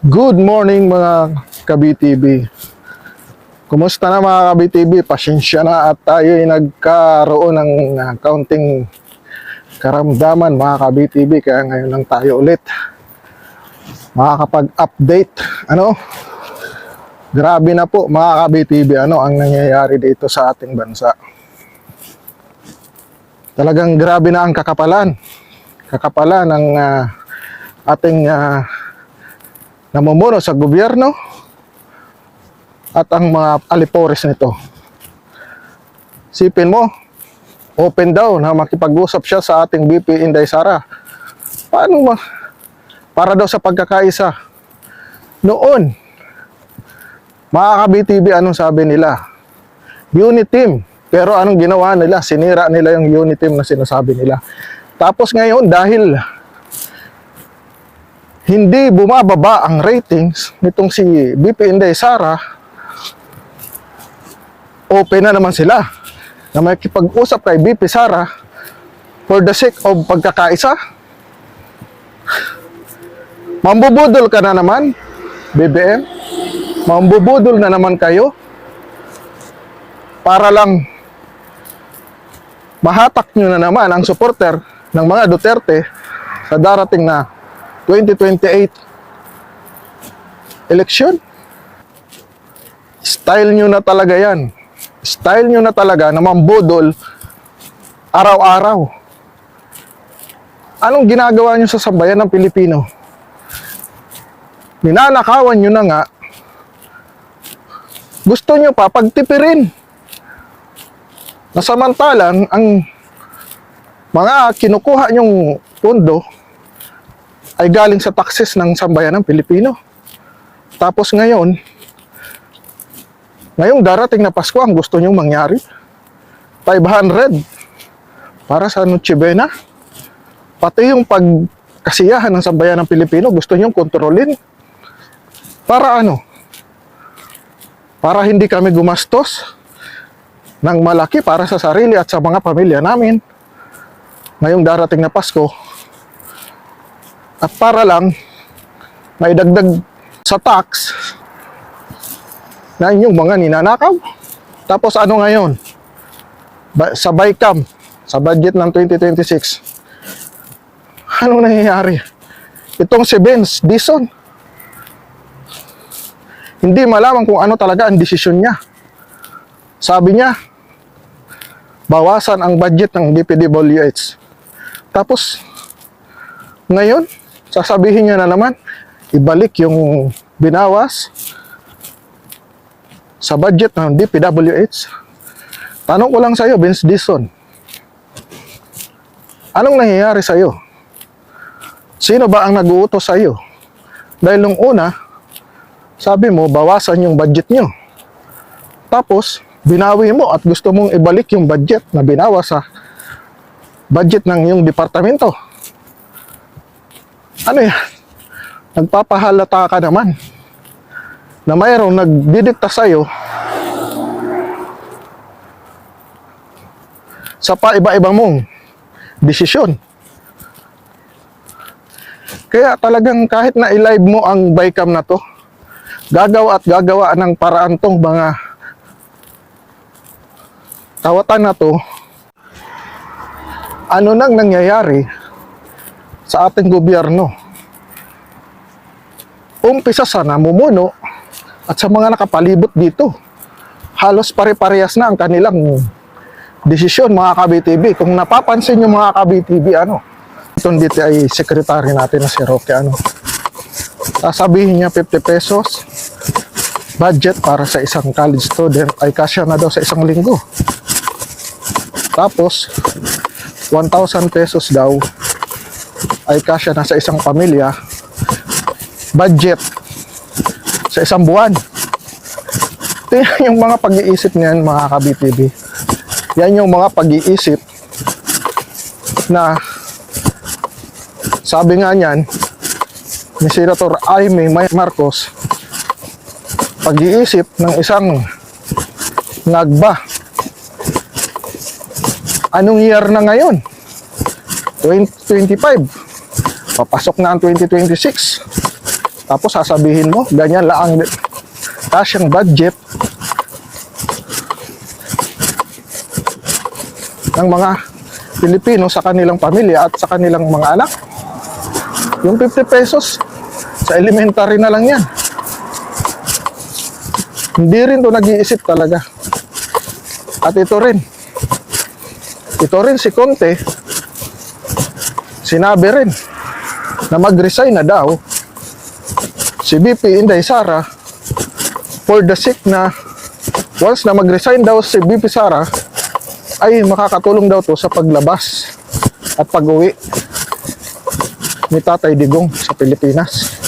Good morning mga ka-BTV. Kumusta na mga ka-BTV? Pasensya na at tayo ay nagkaroon ng kaunting karamdaman mga ka-BTV. Kaya ngayon lang tayo ulit makakapag-update. Grabe na po mga ka-BTV ang nangyayari dito sa ating bansa. Talagang grabe na ang kakapalan ng ating namumuno sa gobyerno at ang mga alipores nito. Sipin mo, open daw na makipag-usap siya sa ating VP Inday Sara. Paano ba? Para daw sa pagkakaisa. Noon, mga ka-BTV, anong sabi nila? Unit team. Pero anong ginawa nila? Sinira nila yung unit team na sinasabi nila. Tapos ngayon, dahil hindi bumababa ang ratings nitong si VP Inday Sara, open na naman sila na makikipag-usap kay VP Sara for the sake of pagkakaisa. Mambubudol ka na naman, BBM. Mambubudol na naman kayo para lang mahatak nyo na naman ang supporter ng mga Duterte sa darating na 2028 election. Style nyo na talaga yan. Style nyo na talaga na mambudol araw-araw. Anong ginagawa nyo sa sambayan ng Pilipino? Ninanakawan nyo na nga. Gusto nyo pa pagtipirin. Nasamantalang ang mga kinukuha nyong pondo ay galing sa taxes ng sambayan ng Pilipino. Tapos ngayong darating na Pasko, ang gusto nyong mangyari, 500 para sa Noche Buena. Pati yung pagkasiyahan ng sambayan ng Pilipino, gusto nyong kontrolin. Para ano? Para hindi kami gumastos ng malaki para sa sarili at sa mga pamilya namin ngayong darating na Pasko. At para lang maidagdag sa tax na inyong mga ninanakaw. Tapos ano ngayon? Sa BICAM, sa budget ng 2026, anong nangyayari? Itong si Vince Dizon, hindi malaman kung ano talaga ang desisyon niya. Sabi niya, bawasan ang budget ng DPWH. Tapos, ngayon, sasabihin niya na naman, ibalik yung binawas sa budget ng DPWH. Tanong ko lang sa'yo, Vince Dizon, anong nangyayari sa'yo? Sino ba ang nag-uutos sa'yo? Dahil nung una, sabi mo, bawasan yung budget nyo. Tapos, binawi mo at gusto mong ibalik yung budget na binawas sa budget ng iyong departamento. Ano yan? Nagpapahalata ka naman na mayroong nagdidikta sa'yo sa paiba-iba mong desisyon. Kaya talagang kahit na i-live mo ang BICAM na to, gagawa at gagawa ng paraan tong mga tawatan na to. Ano nang nangyayari sa ating gobyerno? Umpisa sa namumuno at sa mga nakapalibot dito. Halos pare-parehas na ang kanilang desisyon mga ka-BTV. Kung napapansin nyo mga ka-BTV, itong dito ay secretary natin na si Roque, sasabihin niya 50 pesos budget para sa isang college student ay kasya na daw sa isang linggo. Tapos 1,000 pesos daw ay kasya na sa isang pamilya budget sa isang buwan. Tingnan yung mga pag-iisip niyan mga ka-BTV. Yan yung mga pag-iisip na sabi nga niyan ni Senator Amy Marcos, pag-iisip ng isang ngagba. Anong year na ngayon? 2025. Papasok na ang 2026. Tapos sasabihin mo, ganyan lang ang kasyang budget ng mga Pilipino sa kanilang pamilya at sa kanilang mga anak. Yung 50 pesos, sa elementary na lang yan. Hindi rin to nag-iisip talaga. At ito rin si Conte, sinabi rin na mag-resign na daw si VP Inday Sara for the sake na once na mag-resign daw si VP Sara ay makakatulong daw to sa paglabas at pag-uwi ni Tatay Digong sa Pilipinas.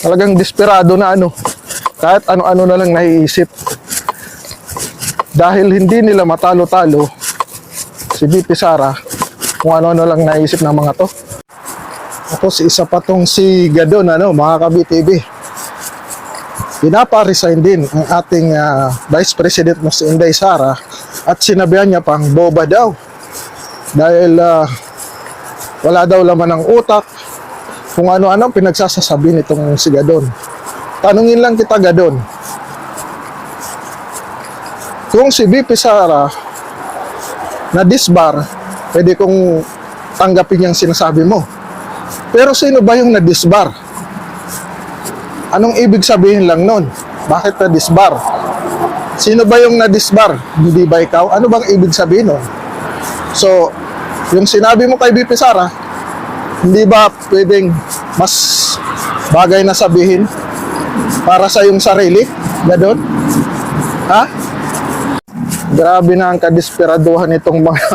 Talagang desperado na kahit ano-ano na lang naiisip. Dahil hindi nila matalo-talo si VP Sara kung ano-ano lang naisip ng mga to. Tapos isa pa tong si Gadon, mga ka-BTV. Pinapa-resign din ang ating Vice President na si Inday Sara at sinabihan niya pang boba daw. Dahil wala daw laman ng utak kung ano-ano pinagsasasabi nitong si Gadon. Tanungin lang kita, Gadon. Kung si VP Sara na disbar, pwede kong tanggapin yung sinasabi mo. Pero sino ba yung na-disbar? Anong ibig sabihin lang nun? Bakit na-disbar? Sino ba yung na-disbar? Hindi ba ikaw? Ano bang ibig sabihin nun? So, yung sinabi mo kay VP Sara, hindi ba pwedeng mas bagay na sabihin para sa iyong sarili? Gadon? Ha? Grabe na ang kadesperaduhan itong mga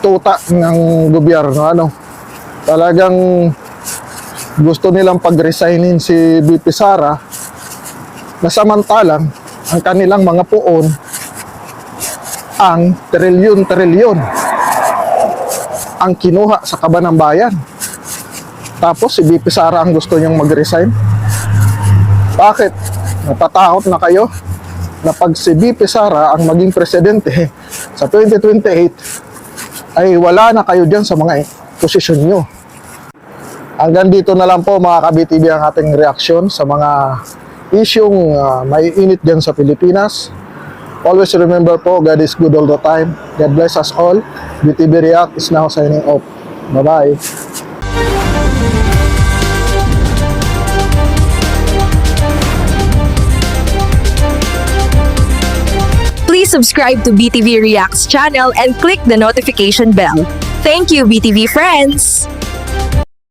tuta ng gobyerno. Talagang gusto nilang pag-resignin si VP Sara na samantalang ang kanilang mga puon ang trilyon-trilyon ang kinuha sa kaba ng bayan. Tapos si VP Sara ang gusto niyang mag-resign. Bakit? Natatakot na kayo na pag si VP Sara ang maging presidente sa 2028 ay wala na kayo dyan sa mga posisyon nyo. Hanggang dito na lang po mga ka-BTV ang ating reaksyon sa mga isyong may init dyan sa Pilipinas. Always remember po, God is good all the time. God bless us all. BTV React is now signing off. Bye-bye. Please subscribe to BTV Reacts channel and click the notification bell. Thank you, BTV friends!